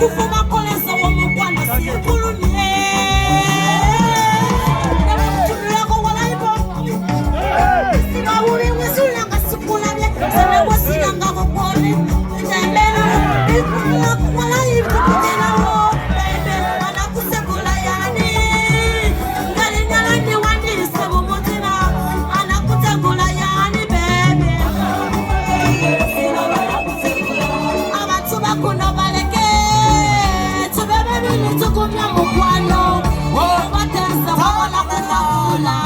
kufuma koleza wa mugwana sikulunye Namutumilako walaibo Sima uri wizula ngasikulabye Sana wasila ngako kone Njambena Ikulako walaibo Kutenalo Baby Anakusekula yani Ngali nyalani wani Sabu motina Anakusekula yani baby Abatuba kuno baleke Tubebe bili tukumya mukwano Watenza wala kutakula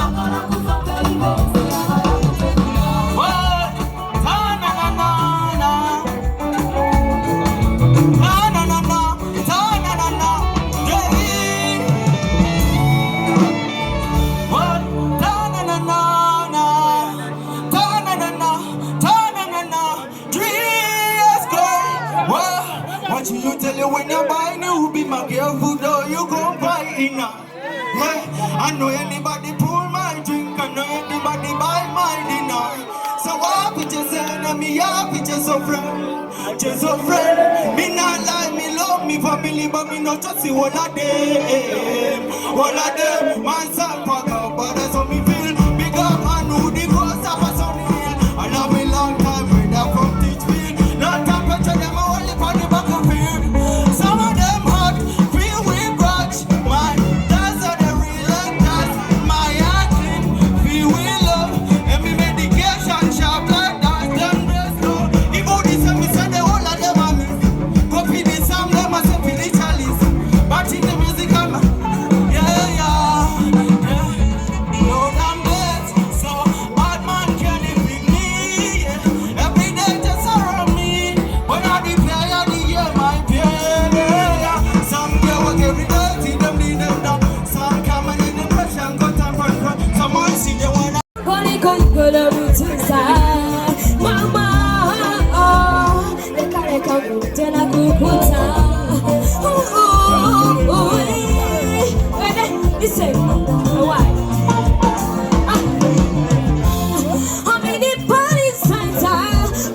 You tell you when you buy new, be my girl food or you gon' buy it now. Yeah, I know anybody pour my drink, I know anybody buy my dinner. So why put yourself on me, yeah, put yourself friend, just a friend. Me not lie, me love me family, but me not just see all of them, man, son, fuck up, but that's how me feel. Big up, I know the ghost of a sun hill. I love me long time, brother from Teachfield. Not temperature, them only for the battlefield. Some of them hot, feel with grudge. My, that's how they real like that. My heart clean, feel with love. And me medication sharp like that. Them dress low. The body say me say the whole of them are me. Go feed the Sam, them a say feed the chalice. But in the music I'm Lord, I'm blessed. So bad man can't defeat me. Yeah. Every day just around me. When I declare, I declare my pain. Yeah. Some girl work every day, see them need them down. Some come and in the pressure, cut and front. Some boys see they wanna. Holy Ghost, inside Mama, leka tena kukuta listen, why? I'm in the party center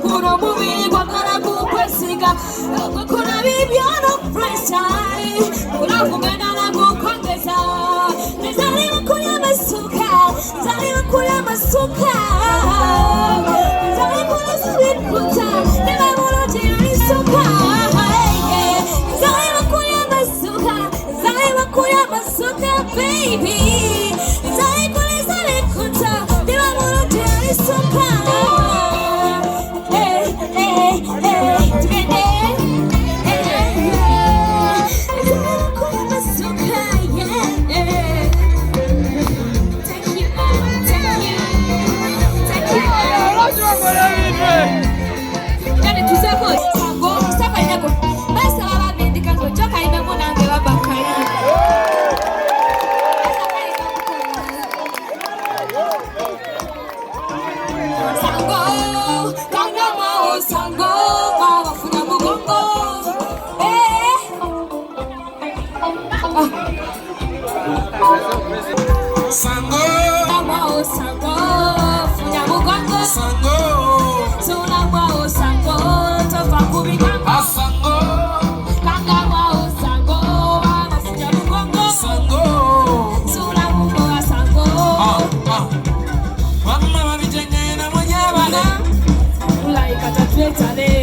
Kuna mubili kwa kana kukwesiga Kuna bibiano freestyle Kuna kugana na kukongeza Nizaliwa kuya masuka Nizaliwa kuya masuka Nizaliwa kuya subikuta Nima mulo tiyani suka Nizaliwa kuya masuka Nizaliwa kuya masuka baby Nizaliwa kuya subikuta Nima mulo tiyani suka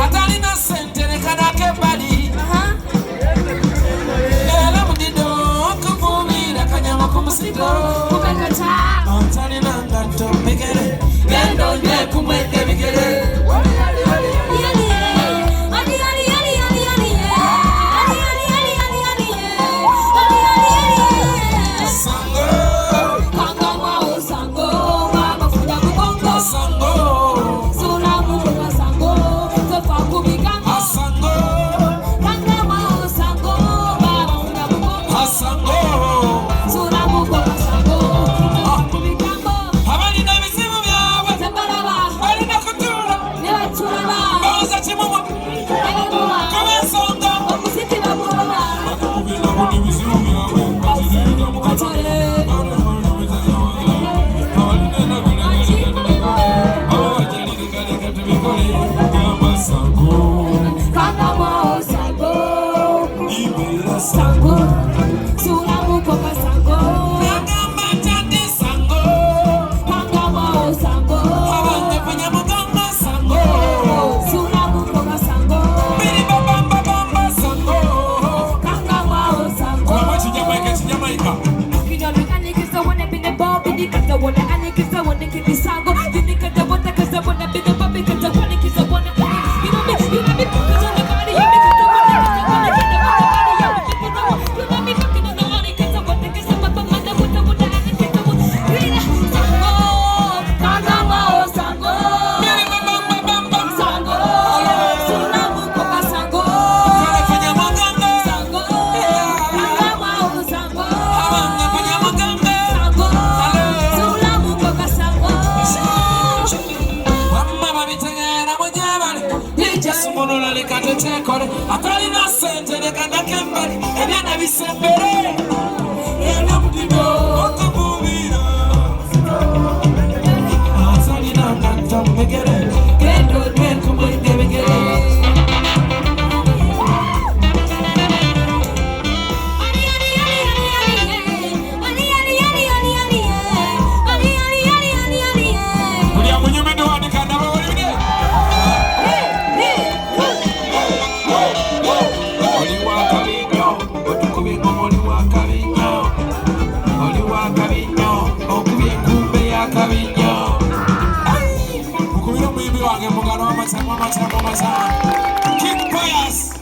Atalina sentene kadake bali. Ela mudido kuvumira kanyama kumusiko. Kumekata Atalina ngato megere. Gendo nye kumwete megere. Sango sango, sulamu koka sango, Nagamba tande sango. pangamo sango, Abange panyamagamba sango. sulamu koka sango, Biri babamba bamba sango. pangamo sango. Mama Jamaica, Jamaica. You know like I niggas don't wanna be the ball, be the cause I wanna, I niggas don't wanna keep the sango. You niggas don't wanna cause I wanna be the bobby, cause I wanna kiss I wanna play. You know me, cause on the body, you me cause I wanna get the body, you me people know. You know me fucking on the body, cause I wanna kiss I'm up on the wood, I wanna kiss the wood. Sango, pangamo sango, Biri babamba bamba. sango, sulamu koka sango, Kale panyamagamba. sango, pangamo sango. Abange panyamagamba. Sango, sulamu koka sango. Wamma babitengera mujabali. Yejasumonola lekate tekole. Atalina sente lekanda kembali. Ebyana bisembere. Era mudibo. Okububira. Atalina kanta mbegere. Gendo nwenku mwende begere. Buli amunyumidde wandika ndabawulire. Oli wa kabi nnyo, otukubye engoma oli wa kabi nnyo. Oli wa kabi nnyo, okubye enkumbe ya kabi nnyo. Mukubire omuyimbi wange mugalo w'amasamu amasamu amasamu. King Pius.